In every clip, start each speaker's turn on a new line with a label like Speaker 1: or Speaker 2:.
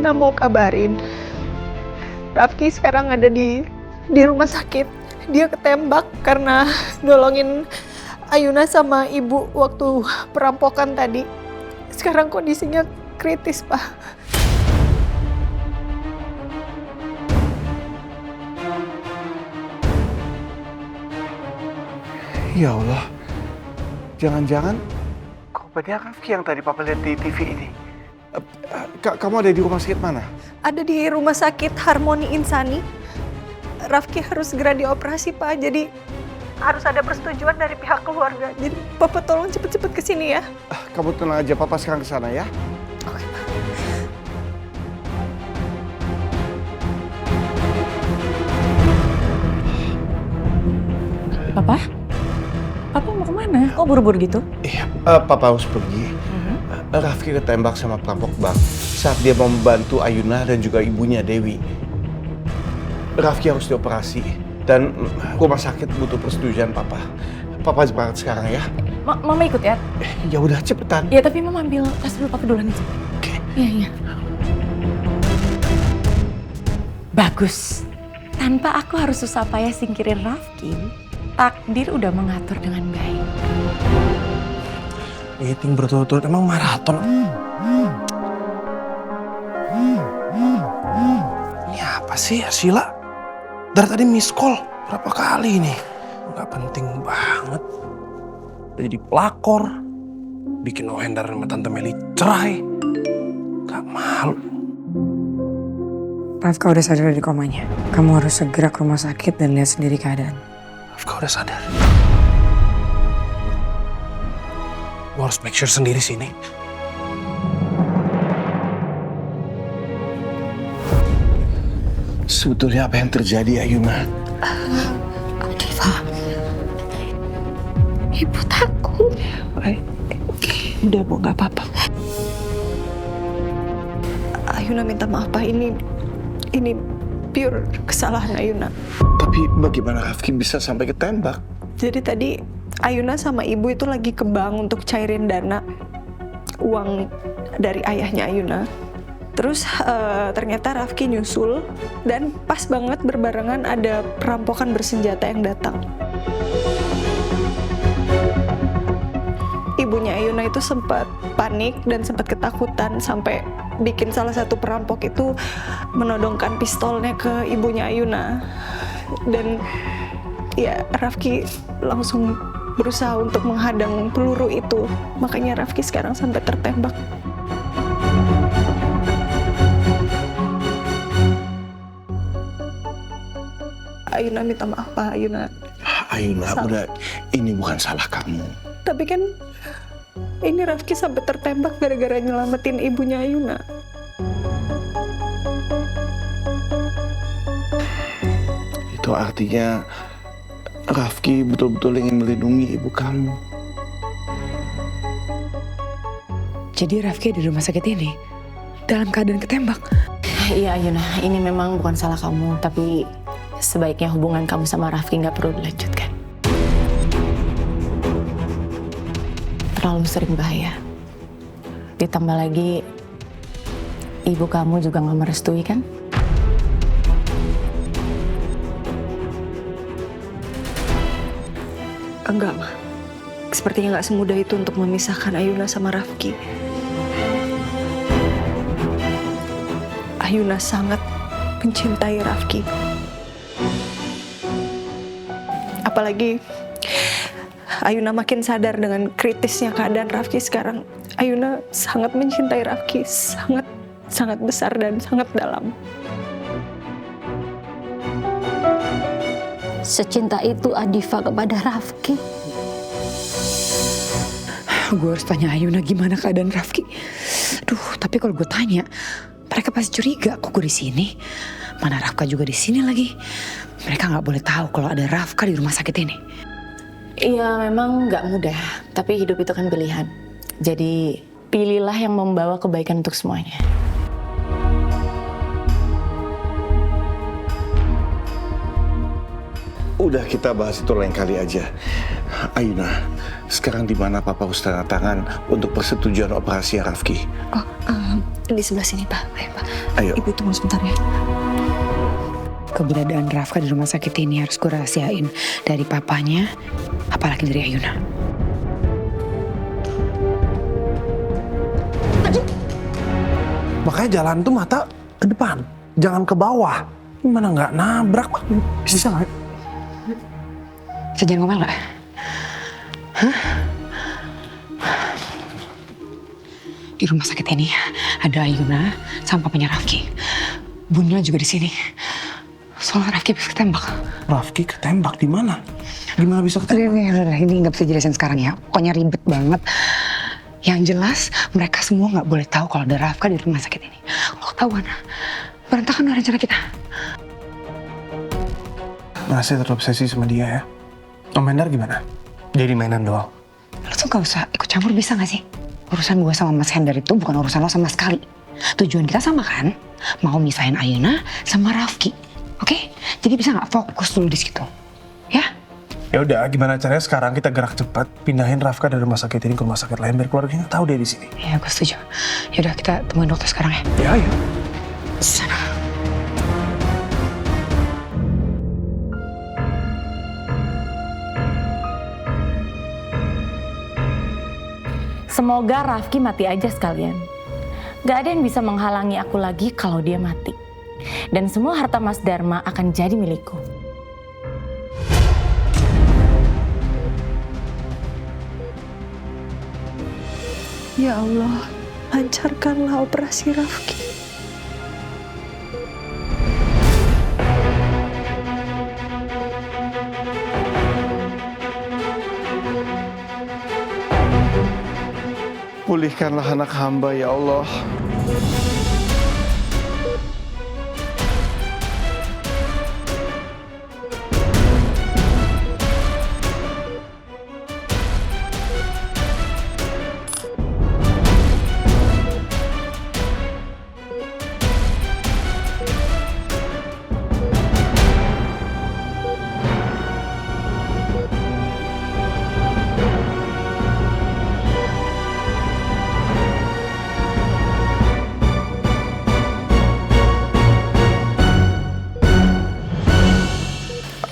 Speaker 1: Ayuna mau kabarin. Rafki sekarang ada di rumah sakit. Dia ketembak karena nolongin Ayuna sama ibu waktu perampokan tadi. Sekarang kondisinya kritis, Pak.
Speaker 2: Ya Allah, jangan-jangan korbannya Rafki yang tadi Papa lihat di TV ini. Kamu ada di rumah sakit mana?
Speaker 1: Ada di rumah sakit Harmoni Insani. Rafki harus segera dioperasi, Pak. Jadi harus ada persetujuan dari pihak keluarga. Jadi Papa tolong cepet-cepet kesini ya.
Speaker 2: Kamu tenang aja, Papa sekarang ke sana ya.
Speaker 1: Oke, Pak.
Speaker 3: Papa? Papa mau kemana? Kok buru-buru gitu?
Speaker 2: Iya, Papa harus pergi. Rafki ketembak sama perampok bank saat dia mau membantu Ayuna dan juga ibunya Dewi. Rafki harus dioperasi dan rumah sakit butuh persetujuan Papa. Papa berangkat sekarang ya.
Speaker 3: Mama ikut ya?
Speaker 2: Ya udah cepetan.
Speaker 3: Ya tapi Mama ambil tas dulu Papa duluan aja.
Speaker 2: Oke.
Speaker 3: Iya. Bagus. Tanpa aku harus susah payah singkirin Rafki, takdir udah mengatur dengan baik.
Speaker 4: Meeting berturut-turut emang maraton. Ini apa sih ya Sheila? Dari tadi miss call berapa kali nih? Gak penting banget. Udah jadi pelakor, bikin Nohendar sama Tante Meli cerai. Gak malu.
Speaker 5: Rafka udah sadar dari komanya. Kamu harus segera ke rumah sakit dan lihat sendiri keadaan.
Speaker 4: Rafka udah sadar. Gue harus make sure sendiri sini.
Speaker 2: Sebetulnya apa yang terjadi, Ayuna?
Speaker 1: Diva, ibu takut.
Speaker 5: Udah Bu, gak apa-apa.
Speaker 1: Ayuna minta maaf, Pak. Ini pure kesalahan Ayuna.
Speaker 2: Tapi bagaimana Rafki bisa sampai ketembak?
Speaker 1: Jadi tadi Ayuna sama ibu itu lagi ke bank untuk cairin dana uang dari ayahnya Ayuna. Terus ternyata Rafki nyusul dan pas banget berbarengan ada perampokan bersenjata yang datang. Ibunya Ayuna itu sempat panik dan sempat ketakutan sampai bikin salah satu perampok itu menodongkan pistolnya ke ibunya Ayuna. Dan ya Rafki langsung berusaha untuk menghadang peluru itu. Makanya Rafki sekarang sampai tertembak. Ayuna minta maaf, Pak. Ayuna,
Speaker 2: udah, ini bukan salah kamu.
Speaker 1: tapi kan ini Rafki sampai tertembak gara-gara nyelamatin ibunya Ayuna.
Speaker 2: Itu artinya Rafki betul-betul ingin melindungi ibu kamu.
Speaker 5: Jadi Rafki di rumah sakit ini dalam keadaan ketembak.
Speaker 3: Iya Ayuna, ini memang bukan salah kamu, tapi sebaiknya hubungan kamu sama Rafki nggak perlu dilanjutkan. Terlalu sering bahaya. Ditambah lagi, ibu kamu juga nggak merestui kan?
Speaker 1: Enggak, Ma. Sepertinya nggak semudah itu untuk memisahkan Ayuna sama Rafki. Ayuna sangat mencintai Rafki. Apalagi Ayuna makin sadar dengan kritisnya keadaan Rafki sekarang. Ayuna sangat mencintai Rafki, sangat besar dan sangat dalam.
Speaker 6: Secinta itu Adifa kepada Rafki.
Speaker 5: Gue harus tanya Ayuna gimana keadaan Rafki. Duh, tapi kalau gue tanya, mereka pasti curiga kok gue di sini. Mana Rafka juga di sini lagi. Mereka nggak boleh tahu kalau ada Rafka di rumah sakit ini.
Speaker 3: Iya, memang nggak mudah, tapi hidup itu kan pilihan. Jadi pilihlah yang membawa kebaikan untuk semuanya.
Speaker 2: Udah, kita bahas itu lain kali aja. Ayuna, sekarang di mana Papa harus tanda tangan untuk persetujuan operasi Rafki?
Speaker 1: Oh, di sebelah sini, Pak. Ayo, Pak.
Speaker 2: Ayo.
Speaker 1: Ibu tunggu sebentar ya.
Speaker 5: Keberadaan Rafka di rumah sakit ini harus gue rahasiain dari papanya, apalagi dari Ayuna.
Speaker 4: Makanya jalan tuh mata ke depan, jangan ke bawah. Gimana nggak nabrak, Pak? Bisa nggak?
Speaker 5: Saya jangan ngomel nggak? Hah? Di rumah sakit ini ada Ayuna sama papanya Rafki. Bunda juga di sini. Soalnya Rafki bisa ketembak.
Speaker 4: Rafki ketembak di mana? Gimana bisa ketembak?
Speaker 5: Udah, ini nggak bisa jelasin sekarang ya. Pokoknya ribet banget. Yang jelas mereka semua nggak boleh tahu kalau ada Rafka di rumah sakit ini. Kalau ketahuan, berantakan rencana kita.
Speaker 4: Masih terobsesi sama dia ya. Om Hendar gimana? Jadi mainan doang.
Speaker 5: Lo tuh gak usah ikut campur, bisa gak sih? Urusan gue sama Mas Hendar itu bukan urusan lo sama sekali. Tujuan kita sama kan? Mau misahin Ayuna sama Rafki. Oke? Jadi bisa gak fokus dulu di situ? Ya?
Speaker 4: Ya udah, gimana caranya sekarang kita gerak cepat pindahin Rafka dari rumah sakit ini ke rumah sakit lain biar keluarganya tahu dia di sini.
Speaker 5: Ya, gue setuju. Yaudah, kita temuin dokter sekarang ya.
Speaker 4: Ya, ya.
Speaker 5: Sana.
Speaker 3: Semoga Rafki mati aja sekalian. Gak ada yang bisa menghalangi aku lagi kalau dia mati. Dan semua harta Mas Dharma akan jadi milikku.
Speaker 1: Ya Allah, lancarkanlah operasi Rafki.
Speaker 2: Pulihkanlah anak hamba, ya Allah.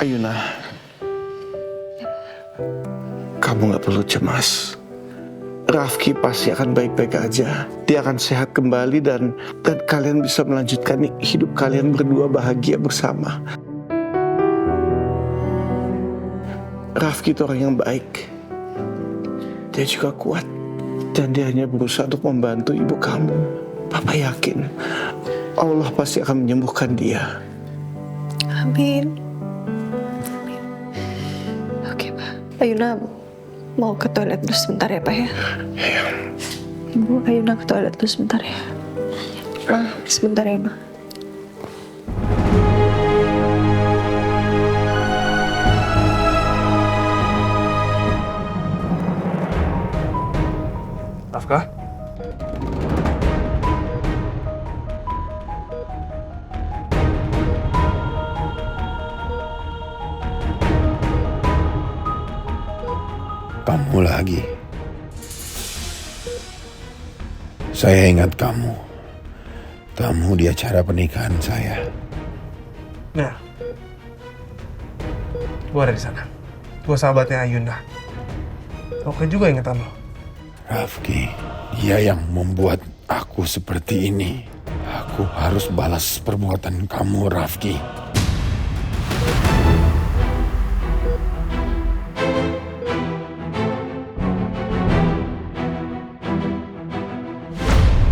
Speaker 2: Ayuna, kamu gak perlu cemas. Rafki pasti akan baik-baik aja. Dia akan sehat kembali dan kalian bisa melanjutkan hidup kalian berdua bahagia bersama. Rafki itu orang yang baik. Dia juga kuat. Dan dia hanya berusaha untuk membantu ibu kamu. Papa yakin Allah pasti akan menyembuhkan dia.
Speaker 1: Amin. Oke, Pak. Ayuna mau ke toilet dulu sebentar ya, Pak ya?
Speaker 2: Iya.
Speaker 1: Ibu, Ayuna ke toilet dulu sebentar ya. Ma, sebentar ya, Ma.
Speaker 4: Rafka?
Speaker 7: Kamu lagi. Saya ingat kamu. Kamu di acara pernikahan saya.
Speaker 4: Nah, gue ada di sana. Gue sahabatnya Ayunda. Oke juga ingetan lo.
Speaker 7: Rafki, dia yang membuat aku seperti ini. Aku harus balas perbuatan kamu, Rafki.